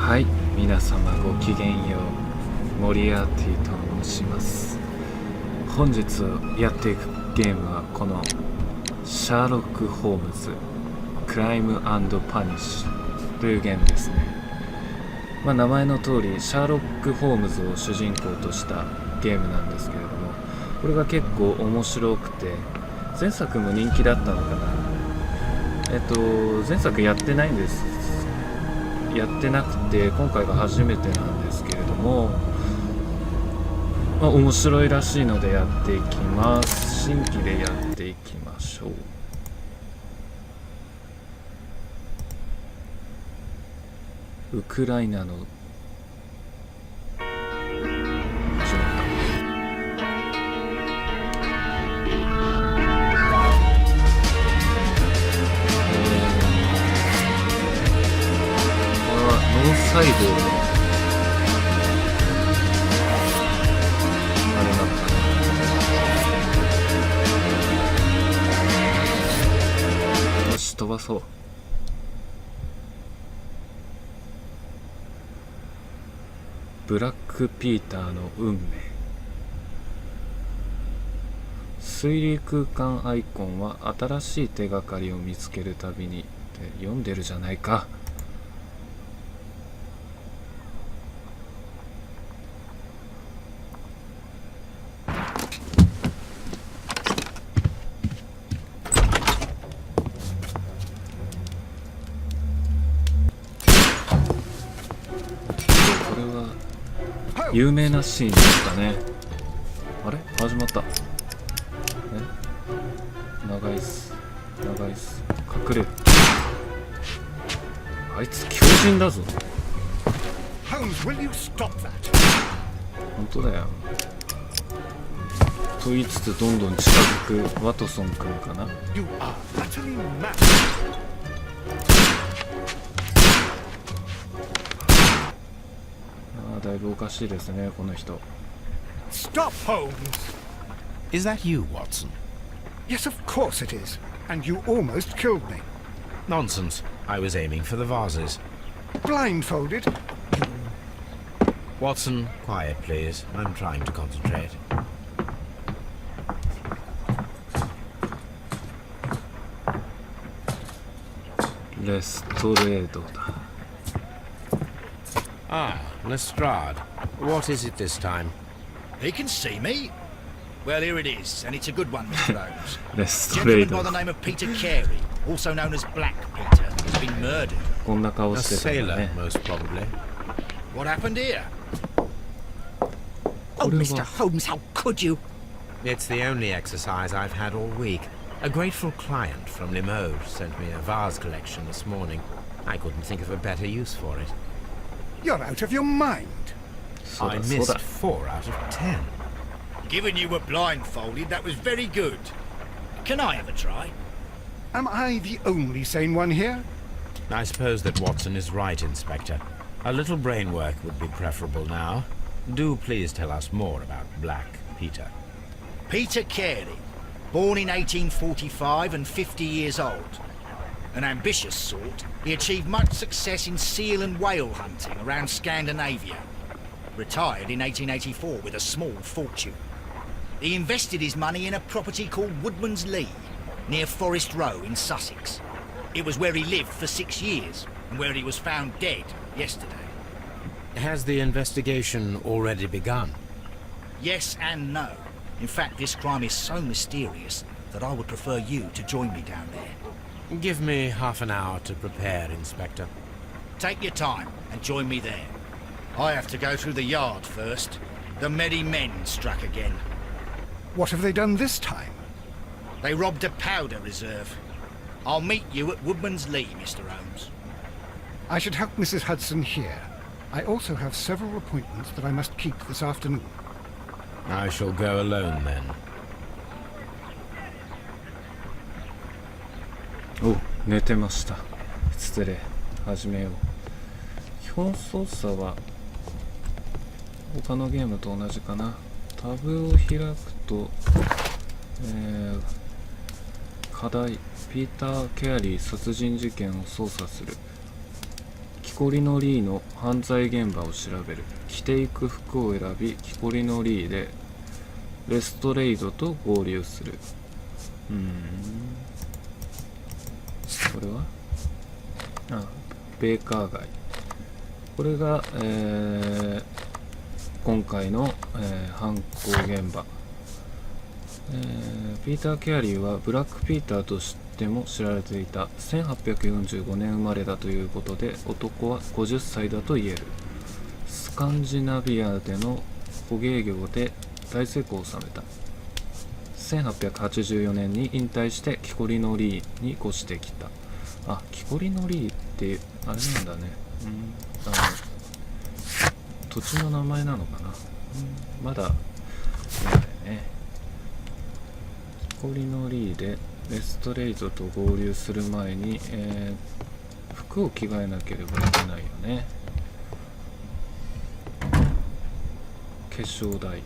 はい、皆様ごきげんよう。モリアーティと申します。本日やっていくゲームはこのシャーロックホームズクライム&パニッシュというゲームですね。名前の通りシャーロック・ホームズを主人公としたゲームなんですけれども、これが結構面白くて前作も人気だったのかな。前作やってないんです。やってなくて今回が初めてなんですけれども、面白いらしいのでやっていきます。新規でやっていきましょう。ウクライナの始まった。脳細胞のあれなのかな。よし、飛ばそう。ブラックピーターの運命。推理空間アイコンは新しい手がかりを見つけるたびにって読んでるじゃないか。有名なシーンですかね。あれ始まった。長いっす。隠れる。あいつ強靭だぞ。本当だよ。と言いつつどんどん近づくワトソン君かな。だいぶおかしいですね、この人。 Stop, Holmes! Is that you, Watson? Yes, of course it is. And you almost killed me. Nonsense. I was aiming for the vases. Blindfolded? Watson, quiet, please. I'm trying to concentrate. レストレードだ。Ah, Lestrade. What is it this time? He can see me. Well, here it is, and it's a good one, Mr. Holmes. Lestrade. Gentleman by the name of Peter Carey, also known as Black Peter, has been murdered. こんな顔 A してたんだ sailor, ね。 most probably. What happened here? What Oh, is Mr. that? Holmes, how could you? It's the only exercise I've had all week. A grateful client from Limoges sent me a vase collection this morning. I couldn't think of a better use for it. You're out of your mind. I missed 4 out of 10. Given you were blindfolded, that was very good. Can I have a try? Am I the only sane one here? I suppose that Watson is right, Inspector. A little brain work would be preferable now. Do please tell us more about Black Peter. Peter Carey, born in 1845 and 50 years old. An ambitious sort, he achieved much success in seal and whale hunting around Scandinavia. Retired in 1884 with a small fortune. He invested his money in a property called Woodman's Lee, near Forest Row in Sussex. It was where he lived for 6 years, and where he was found dead yesterday. Has the investigation already begun? Yes and no. In fact, this crime is so mysterious that I would prefer you to join me down there. Give me half an hour to prepare, Inspector. Take your time and join me there. I have to go through the yard first. The merry men struck again. What have they done this time? They robbed a powder reserve. I'll meet you at Woodman's Lee, Mr. Holmes. I should help Mrs. Hudson here. I also have several appointments that I must keep this afternoon. I shall go alone then. お、寝てました。失礼。始めよう。基本操作は他のゲームと同じかな。タブを開くと、課題ピーター・ケアリー殺人事件を捜査する。帰こりのリーの犯罪現場を調べる。着ていく服を選び、木こりのリーでレストレイドと合流する。これはベーカー街。これが、今回の、犯行現場。ピーター・ケアリーはブラック・ピーターとしても知られていた。1845年生まれだということで、男は50歳だと言える。スカンジナビアでの捕鯨業で大成功を収めた。1884年に引退して木こりのリーに越してきた。木こりのリーってあれなんだね。土地の名前なのかな。まだね。木こりのリーでレストレイドと合流する前に、服を着替えなければいけないよね。化粧台。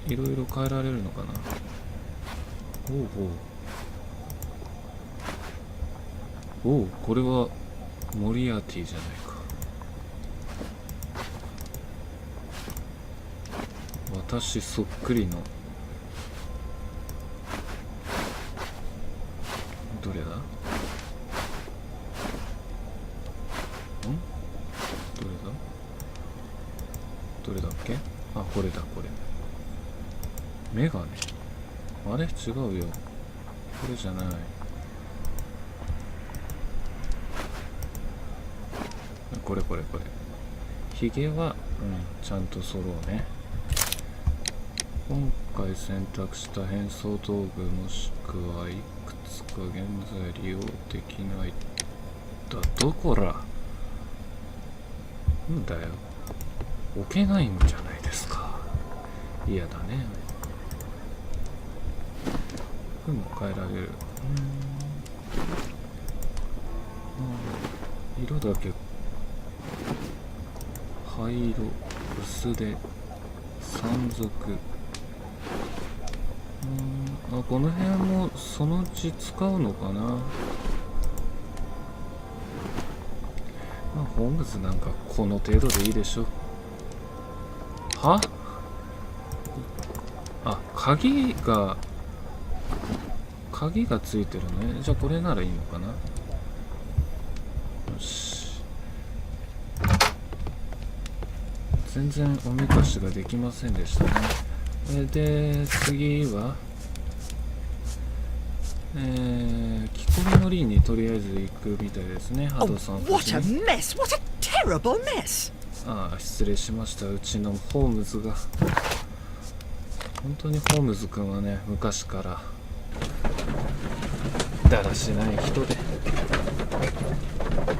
いろいろ変えられるのかな。これはモリアーティじゃないか。私そっくりのどれだ？どれだっけ？これだ、これ。メガネ。あれ？違うよ。これじゃない。これ。ヒゲは、ちゃんと揃うね。今回選択した変装道具もしくはいくつか現在利用できないだと。こら。なんだよ。置けないんじゃないですか。嫌だね。服も変えられる。色だけ灰色、薄手、山賊。この辺もそのうち使うのかな。ホームズなんかこの程度でいいでしょ。鍵がついてるね。じゃあこれならいいのかな。よし。全然おめかしができませんでしたね。で、次は木こりのリーにとりあえず行くみたいですね。ハドさん。What a mess! What a terrible mess! 失礼しました。うちのホームズが。本当にホームズ君はね、昔からだらしない人で。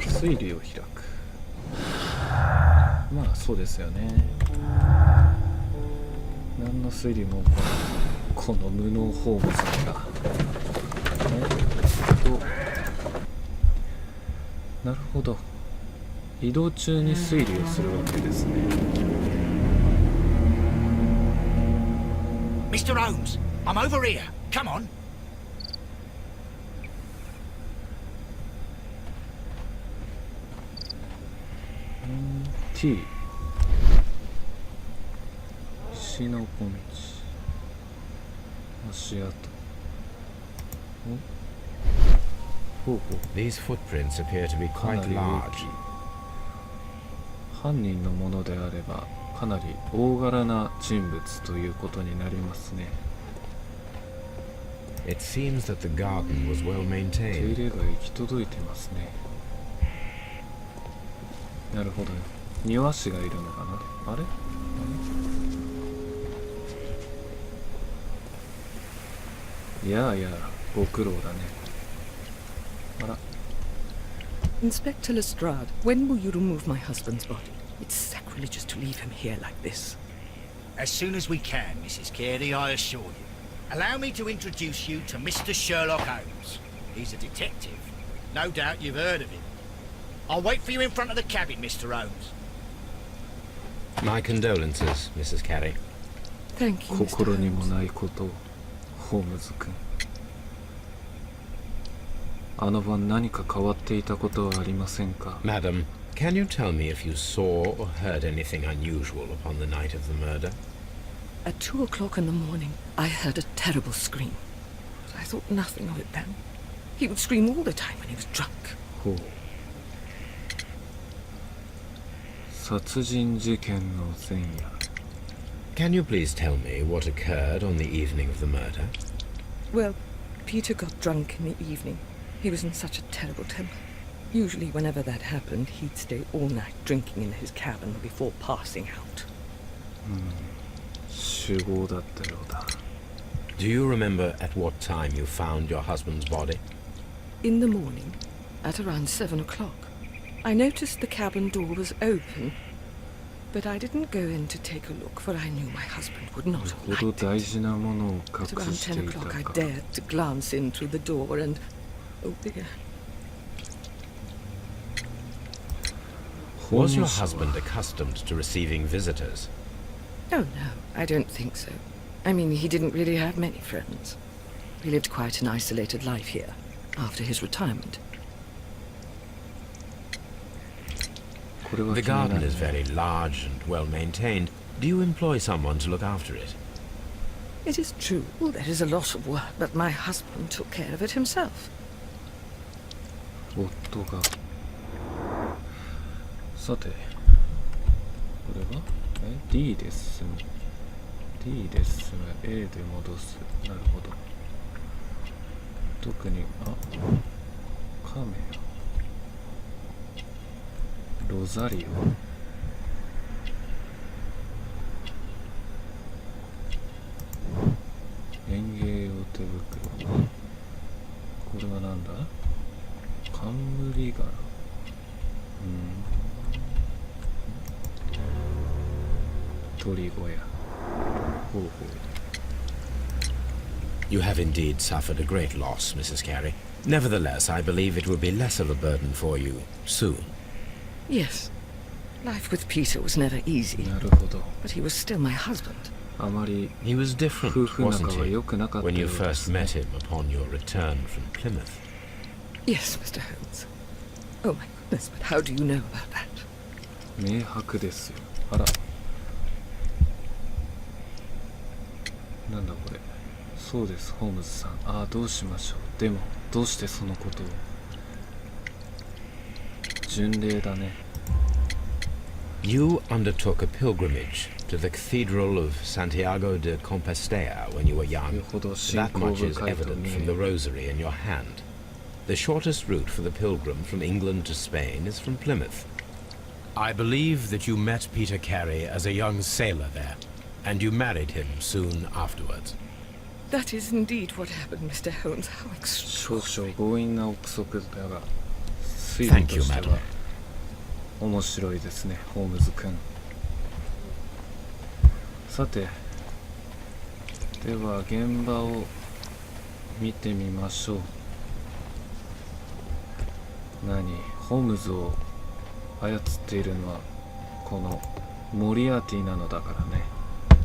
推理を開く。そうですよね。何の推理もこの無能ホームズがなるほど。移動中に推理をするわけですね。Mr. Holmes, I'm over here. Come on. T 石の小道、足跡。These footprints appear to be かな quite り大 large. きい。犯人のものであればかなり大柄な人物ということになりますね。 It seems that the garden was well 手入 maintained. れが行き届いてますね。なるほど。庭師がいるのかな。あれいやご苦労だね。あら。 Inspector Lestrade, when will you remove my husband's body? It's sacrilegious to leave him here like this. As soon as we can, Mrs. Carey, I assure you. Allow me to introduce you to Mr. Sherlock Holmes. He's a detective. No doubt you've heard of him. I'll wait for you in front of the cabin, Mr. Holmes. My condolences, Mrs. Carey. Thank you, Mr. 心にも Holmes. ないことをホームズ君。あの晩何か変わっていたことはありませんか？ Madam, can you tell me if you saw or heard anything unusual upon the night of the murder? At 2 o'clock in the morning, I heard a terrible scream. But I thought nothing of it then. He would scream all the time when he was drunk. ほう。殺人事件の前夜。 Can you please tell me what occurred on the evening of the murder? Well, Peter got drunk in the evening. He was in such a terrible temper. Usually whenever that happened, he'd stay all night drinking in his cabin before passing out. 酒豪だったようだ。 Do you remember at what time you found your husband's body? In the morning, at around 7 o'clock, I noticed the cabin door was open, but I didn't go in to take a look, for I knew my husband would not よ have ほど liked 大 it. 事なものを At 隠 around して 10 いた o'clock, I か。 dared to glance in through the door and... Oh dear. Was your husband accustomed to receiving visitors? Oh, no, I don't think so. I mean, he didn't really have many friends. He lived quite an isolated life here, after his retirement. これは The 気にな garden る is ね。 very large and well maintained. Do you employ someone to look after it? It is true, there is a lot of work, but my husband took care of it himself. 夫が。さて、これはD で進む。D で進む。A で戻す。なるほど。特に、カメラ。ロザリオ。園芸用手袋。これはなんだ？冠柄。鳥小屋。ほうほう。 You have indeed suffered a great loss, Mrs. Carey. Nevertheless, I believe it will be less of a burden for you soon. Yes. Life with Peter was never easy, なるほど。 but he was still my husband. あまり He was different, 夫婦 wasn't 仲は he, 良くなかった when よ you うで first すね。 met him upon your return from Plymouth? Yes, Mr. Holmes. Oh my goodness, but how do you know about that? 明白ですよ。あら。なんだこれ。そうです、ホームズさん。ああ、どうしましょう。でも、どうしてそのことを。巡礼だね。 You undertook a pilgrimage to the Cathedral of Santiago de Compostela when you were よ young. ほど信 That 仰 much is 深いと evident 見 from え the る。 rosary in your hand. The shortest route for the pilgrim from England to Spain is from Plymouth. I believe that you met Peter Carey as a young sailor there, and you married him soon afterwards. That is indeed what happened, Mr. Holmes. How 少 extraordinary. 々強引な憶測だが、推理 Thank と you, して madam. は面白いですね、ホームズ君。さて、では現場を見てみましょう。ホームズを操っているのはこのモリアーティなのだからね。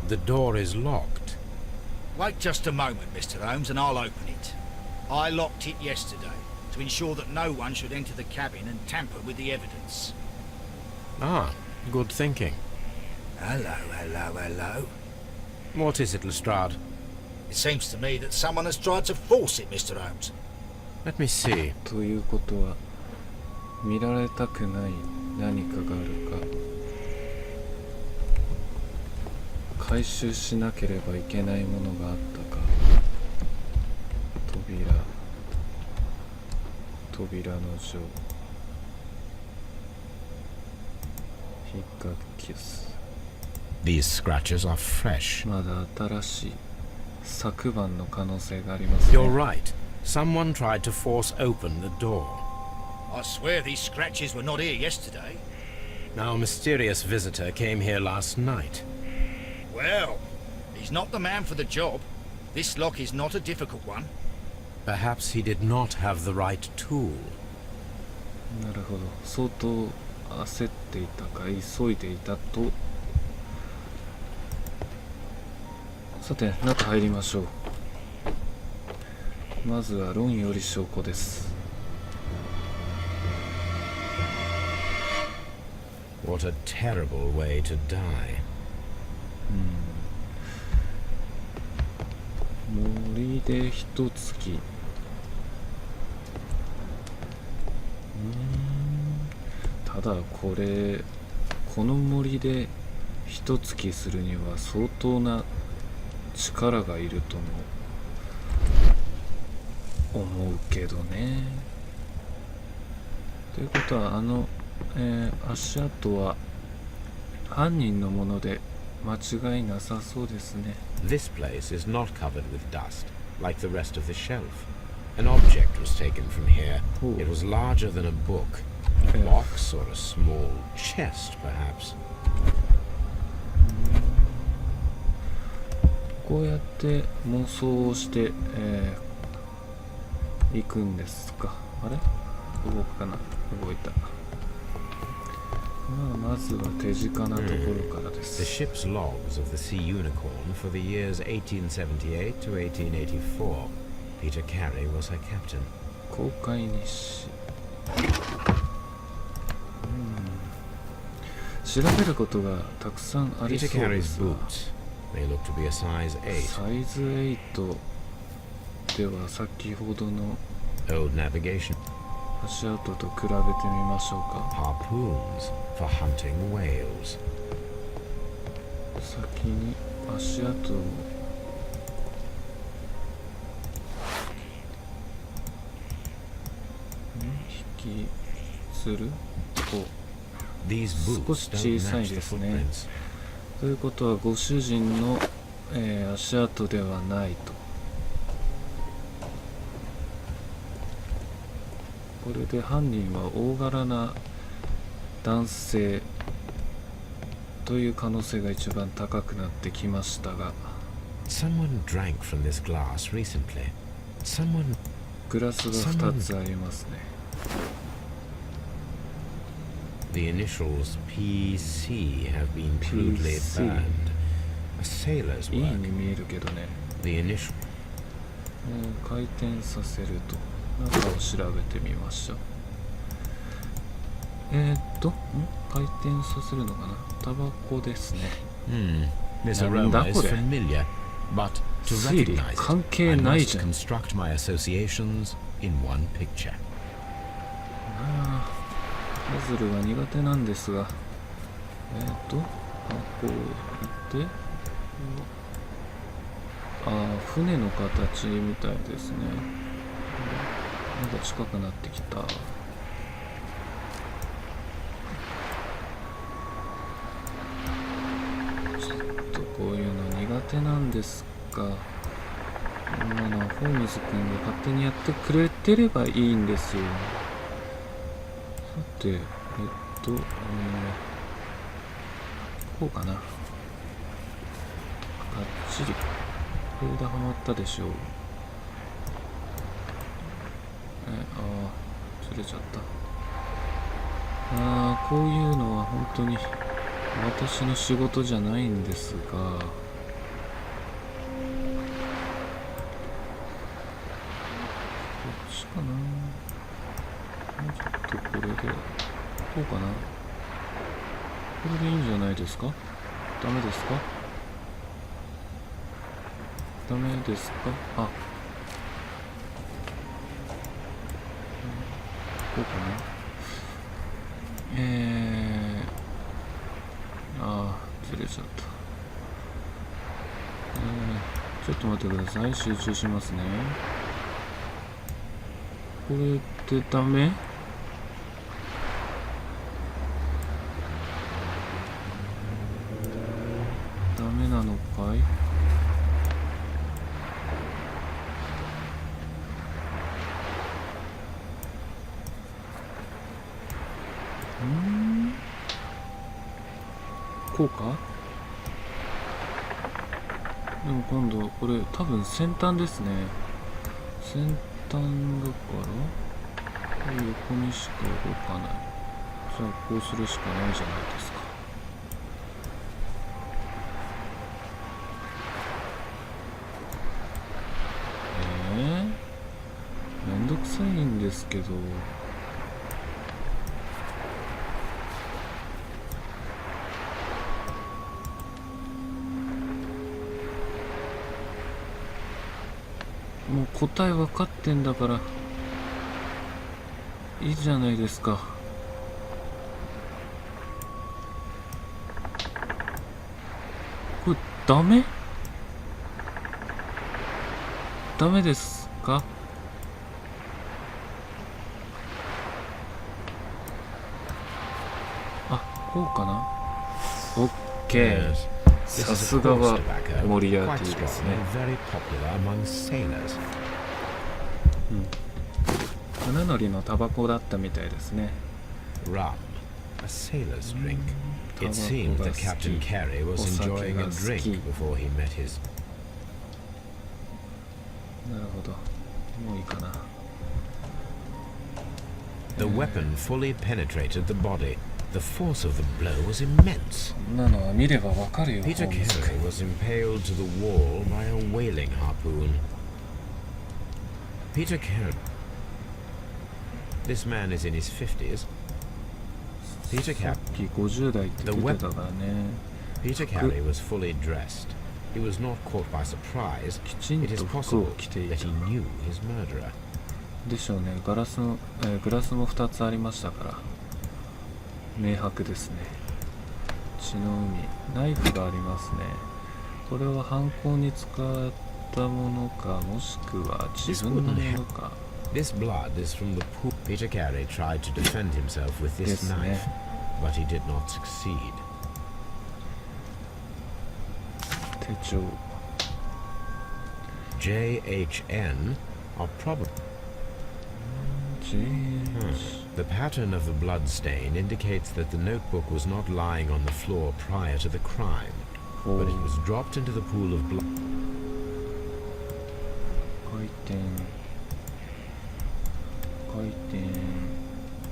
The door is locked. Wait just a moment, Mr. Holmes, and I'll open it. I locked it yesterday to ensure that no one should enter the cabin and tamper with the evidence. Ah, good thinking. Hello, hello, hello. What is it, Lestrade? It seems to me that someone has tried to force it, Mr. Holmes. Let me see. ということは見られたくない何かがあるか。回収しなければいけないものがあったか。扉の錠、引っかきす。 These scratches are fresh. まだ新しい昨晩の可能性がありますね。 You're right. Someone tried to force open the door. I swear these scratches were not here yesterday. Our mysterious visitor came here last night. Well, he's not the man for the job. This lock is not a difficult one. Perhaps he did not have the right tool. なるほど。相当焦っていたか急いでいたと。さて中入りましょう。まずは論より証拠です。What a terrible way to die. 森で一月。ただこの森で一月するには相当な力がいるとも思うけどね。ということは足跡は犯人のもので間違いなさそうですね。 This place is not covered with dust, like the rest of the shelf. An object was taken from here. Ooh. It was larger than a book. A box or a small chest, perhaps. こうやって妄想をして、行くんですか。あれ動くかな。動いた。まずは手近なところからで The す。 ship's logs of the Sea Unicorn for the years 1878 to 1884. Peter Carey was her captain. 公開日誌。調べることがたくさんあり Peter そうで Carey's すが、 boots. They look to be a size 8. サイズ8では先ほどの Old navigation 足跡と比べてみましょうか。 harpoons for hunting whales. 先に足跡を引きずると These 少 boots し don't 小さい match で the すね。 footprints. ということはご主人の、足跡ではないと。これで犯人は大柄な男性という可能性が一番高くなってきましたが、 Someone drank from this glass recently. Someone グラスが2つありますね。 The initials PC have been crudely PC. burned. A sailor's いい work. に見えるけどね。 The initial 回転させると中を調べてみましょう。回転させるのかな。タバコですね。 This Now, aroma is that would- familiar, but to Really? recognize it, 関係 I ない must じゃん。 construct my associations in one picture. パズルが苦手なんですが、こうやって、船の形みたいですね。まだ近くなってきた。ちょっとこういうの苦手なんですが、こんなのはホームズ君が勝手にやってくれてればいいんですよ。さて、こうかな。がっちり。これではまったでしょう。ずれちゃった。こういうのは本当に私の仕事じゃないんですが、こっちかな。もうちょっとこれで、こうかな。これでいいんじゃないですか？ダメですか？ダメですか？こうかな。ずれちゃった。ちょっと待ってください。集中しますね。これでダメ？ダメなのかい？こうか？でも今度これ多分先端ですね。先端だから横にしか動かない。じゃあこうするしかないじゃないですか。めんどくさいんですけど。もう答え分かってんだからいいじゃないですか。これダメ？ダメですか？あ、こうかな。オッケー。さすがはモリアーティですね。船乗りのタバコだったみたいですね。Rum, a sailor's drink. It seemed that Captain Carey was enjoying a drink before he met his. なるほど。もういいかな。The weapon fully penetrated the body. The force of the blow was immense. こんなのは見ればわかるよ。 Peter Carey was impaled to the wall by a whaling harpoon. Peter Carey. This man is in his 50s. Peter Carey. 50代って言ってたからね。Peter Carey was fully dressed. He was not caught by surprise. It is possible that he knew his murderer. でしょうね。グラスも2つありましたから明白ですね。血の海、ナイフがありますね。これは犯行に使ったものか、もしくは自分のものか。This blood is from the pool. Peter Carey tried to defend himself with this knife, but he did not succeed. 手帳 JHN are probably. The pattern of the blood stain indicates that the notebook was not lying on the floor prior to the crime, but it was dropped into the pool of blood. 回転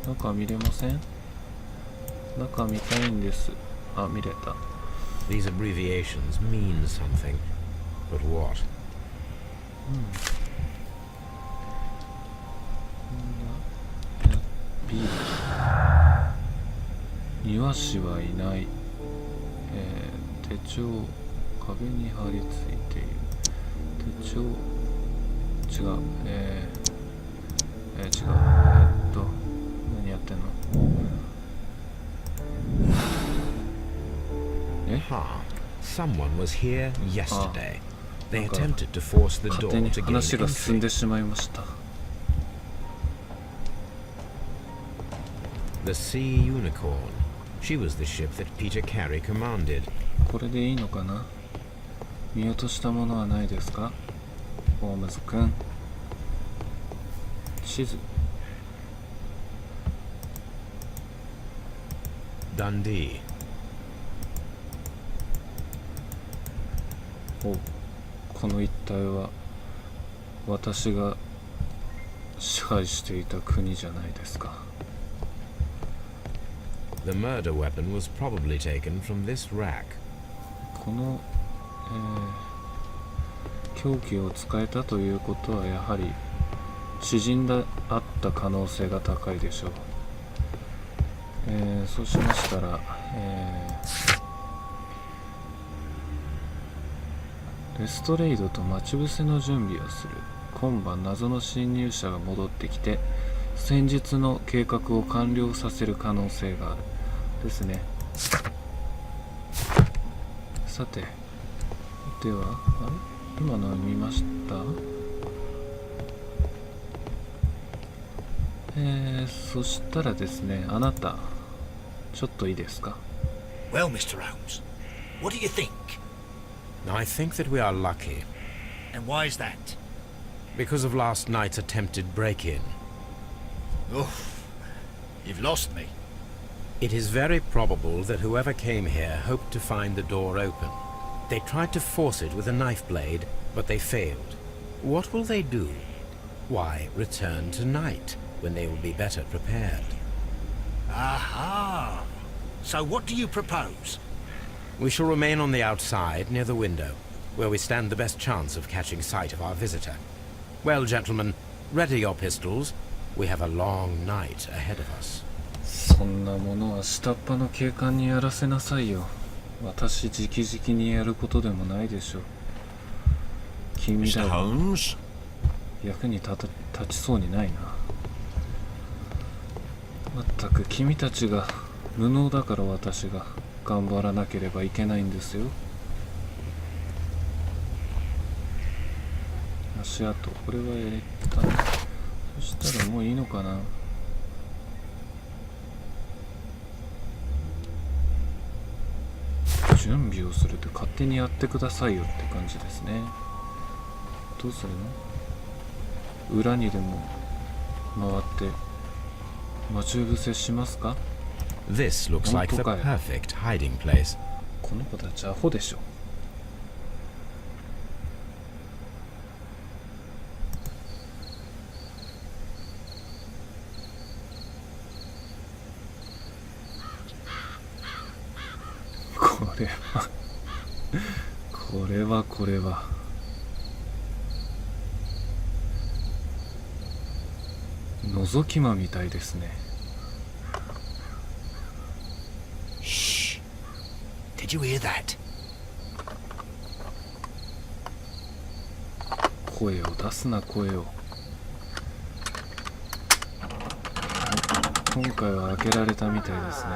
中見れません？中見たいんです。あ、見れた。 These abbreviations mean something, but what? 庭師はいない。手帳壁に貼り付いている。手帳違う。違う。何やってんの？Someone was here yesterday. They attempted to force the door to gain entry. 話が進んでしまいました。The Sea Unicorn. She was the ship that Peter Carey commanded. これでいいのかな？見落としたものはないですか？ホームズ君。地図。Dundee. お、この一帯は私が支配していた国じゃないですか。The murder weapon was probably taken from this rack. この、凶器を使えたということはやはり知人であった可能性が高いでしょう。そうしましたら、レストレイドと待ち伏せの準備をする。今晩謎の侵入者が戻ってきて戦術の計画を完了させる可能性があるですね。さて、では今の見ました？そしたらですね、あなたちょっといいですか？ Well, Mr. Holmes, what do you think? I think that we are lucky. And why is that? Because of last night's attempted break-in. Oof, you've lost me. It is very probable that whoever came here hoped to find the door open. They tried to force it with a knife blade, but they failed. What will they do? Why, return tonight, when they will be better prepared. Aha! So what do you propose? We shall remain on the outside, near the window, where we stand the best chance of catching sight of our visitor. Well, gentlemen, ready your pistols. We have a long night ahead of us. そんなものは下っ端の警官にやらせなさいよ。私直々にやることでもないでしょう。君だ。Mr. Holmes, 役に立ちそうにないな。まったく君たちが無能だから私が頑張らなければいけないんですよ。足跡、これはやったね。そしたらもういいのかな。準備をするって勝手にやってくださいよって感じですね。どうするの？裏にでも回って待ち伏せしますか？ This looks like the perfect hiding place. この子たちアホでしょ。これは覗き魔みたいですね。Shh. Did you hear that? 声を出すな、声を。今回は開けられたみたいですね。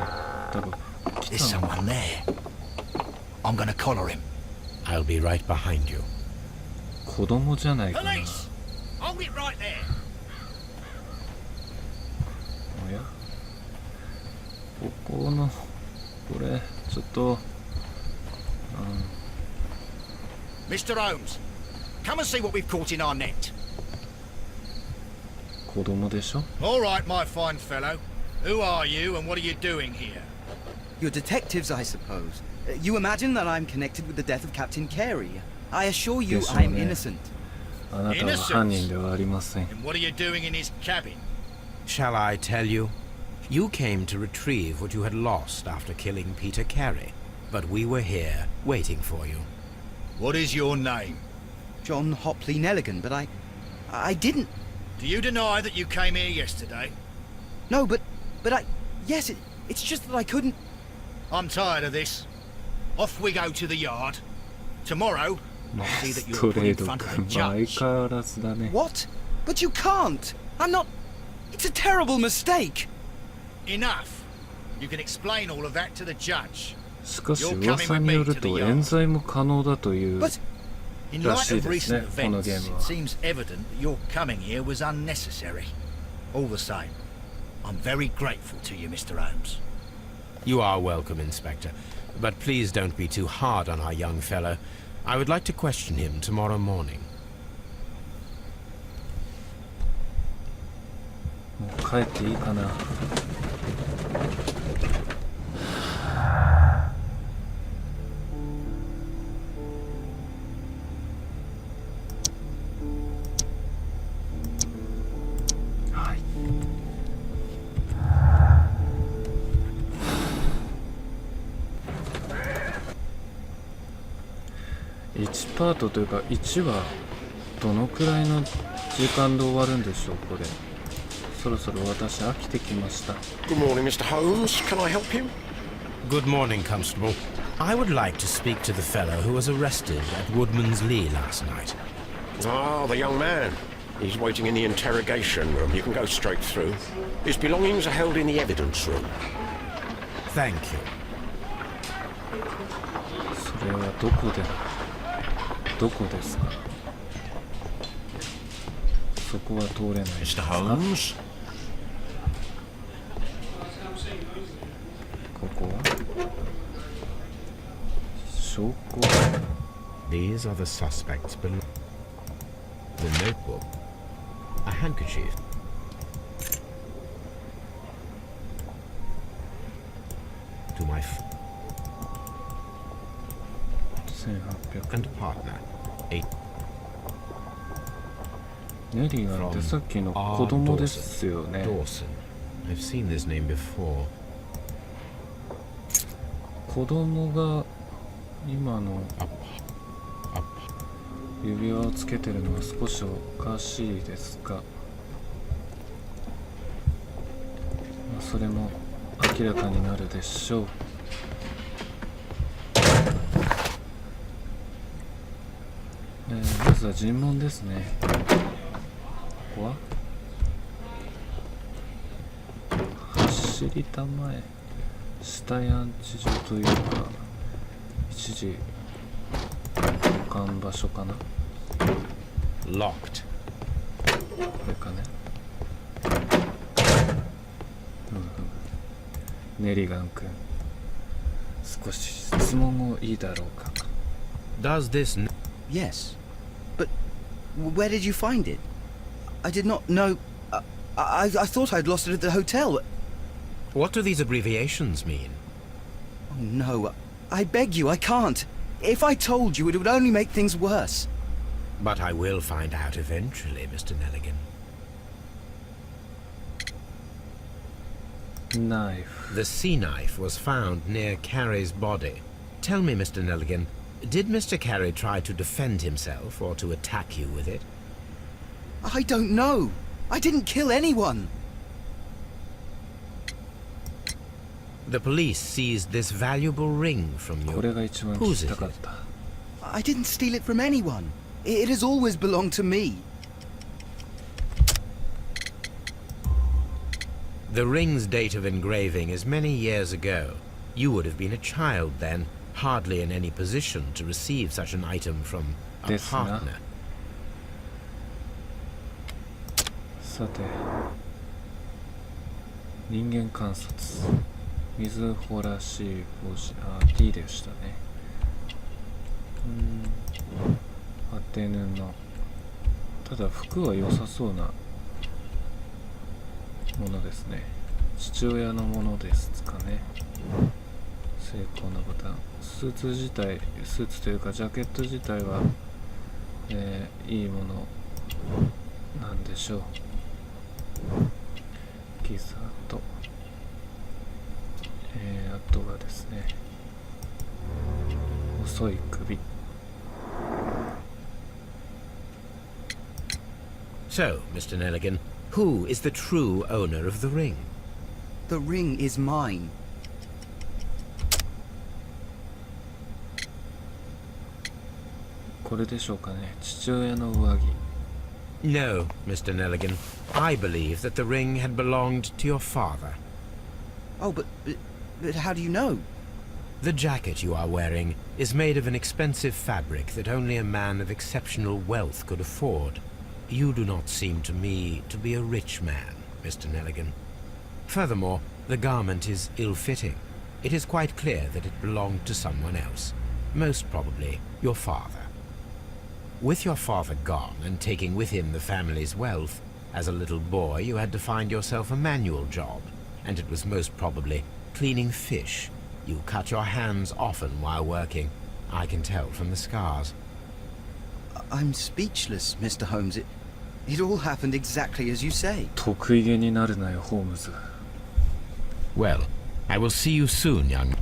多分 There's someone there. I'm gonna collar him. I'll be right behind you. 子供じゃないかな。 Police! Hold it right there. おや、ここのこれちょっと、Mr. Holmes, come and see what we've caught in our net. 子供でしょ。 All right, my fine fellow. Who are you and what are you doing here? You're detectives, I suppose. You imagine that I'm connected with the death of Captain Carey. I assure you, I'm innocent. あなたは犯人ではありません。 And what are you doing in his cabin? Shall I tell you? You came to retrieve what you had lost after killing Peter Carey, but we were here waiting for you. What is your name? John Hopley Nelligan, but I didn't. Do you deny that you came here yesterday? No, but yes, it's just that I couldn't. I'm tired of this. Off we go to the yard. Tomorrow, I'll see that ス you're ト put レ in ート front of 君 the は相 judge. 変わらずだね。 What? But you can't. I'm not. It's a terrible mistake. Enough. You can explain all of that to the judge. しかし噂によると冤罪も可能だという But In ら light しい of です recent ね、この events, ゲーム it は。 seems evident that your coming here was unnecessary. All the same, I'm very grateful to you, Mr. Holmes. You are welcome, Inspector. But please don't be too hard on our young fellow. I would like to question him tomorrow morning. もう帰っていいかな。はい。1パートというか1話どのくらいの時間で終わるんでしょうこれ。そろそろ私飽きてきました。 Good morning, Mr. Holmes. Can I help you? Good morning, Constable. I would like to speak to the fellow who was arrested at Woodman's Lee last night. Ah, the young man. He's waiting in the interrogation room. You can go straight through. His belongings are held in the evidence room. Thank you. それはどこですか。そこは通れないですか。 Mr. Holmes? ここは証拠。 These are the suspects below. The notebook. A handkerchief. To my1800 and partner. ネリーなんてさっきの子供ですよね。 Dawson. I've seen this name before. 子供が今の指輪をつけてるのは少しおかしいですが、まあ、それも明らかになるでしょう。まずは尋問ですね。こは走りたまえ死体安置所というか一時保管場所かな。 Locked. これかね。ネリガン君、少し質問をいいだろうか。 Does this... Yes. But where did you find it? I did not know... I thought I'd lost it at the hotel. What do these abbreviations mean? Oh, no. I beg you, I can't. If I told you, it would only make things worse. But I will find out eventually, Mr. Nelligan. Knife. The sea knife was found near Carey's body. Tell me, Mr. Nelligan, did Mr. Carey try to defend himself or to attack you with it? I don't know. I didn't kill anyone. The police seized this valuable ring from こ you. れが一番聞きたかった。 I didn't steal it from anyone. It has always belonged to me. The ring's date of engraving is many years ago. You would have been a child then, hardly in any position to receive such an item from a ですな。 partner. さて、人間観察、水ほらしい帽子、D でしたね。当て布。ただ服は良さそうなものですね。父親のものですかね。成功なボタン。スーツ自体、スーツというかジャケット自体は、いいものなんでしょう。ギザーと、あとはですね、細い首。 So, Mr. Nelligan, who is the true owner of the ring? The ring is mine. これでしょうかね。父親の上着。 No, Mr. Nelligan. I believe that the ring had belonged to your father. Oh, but how do you know? The jacket you are wearing is made of an expensive fabric that only a man of exceptional wealth could afford. You do not seem to me to be a rich man, Mr. Nelligan. Furthermore, the garment is ill-fitting. It is quite clear that it belonged to someone else, most probably your father. With your father gone and taking with him the family's wealth, as a little boy you had to find yourself a manual job, and it was most probably cleaning fish. You cut your hands often while working. I can tell from the scars. I'm speechless, Mr. Holmes. It all happened exactly as you say. 得意げになるなよ、ホームズ。 Well, I will see you soon, young.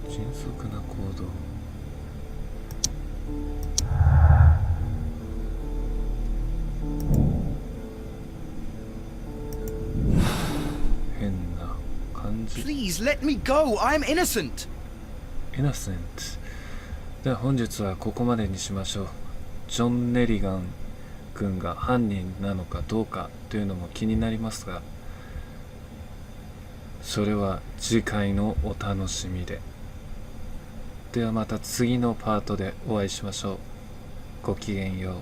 迅速な行動。変な感じ。 Please let me go. I'm innocent. Innocent。では本日はここまでにしましょう。ジョン・ネリガン君が犯人なのかどうかというのも気になりますが、それは次回のお楽しみで。ではまた次のパートでお会いしましょう。ごきげんよう。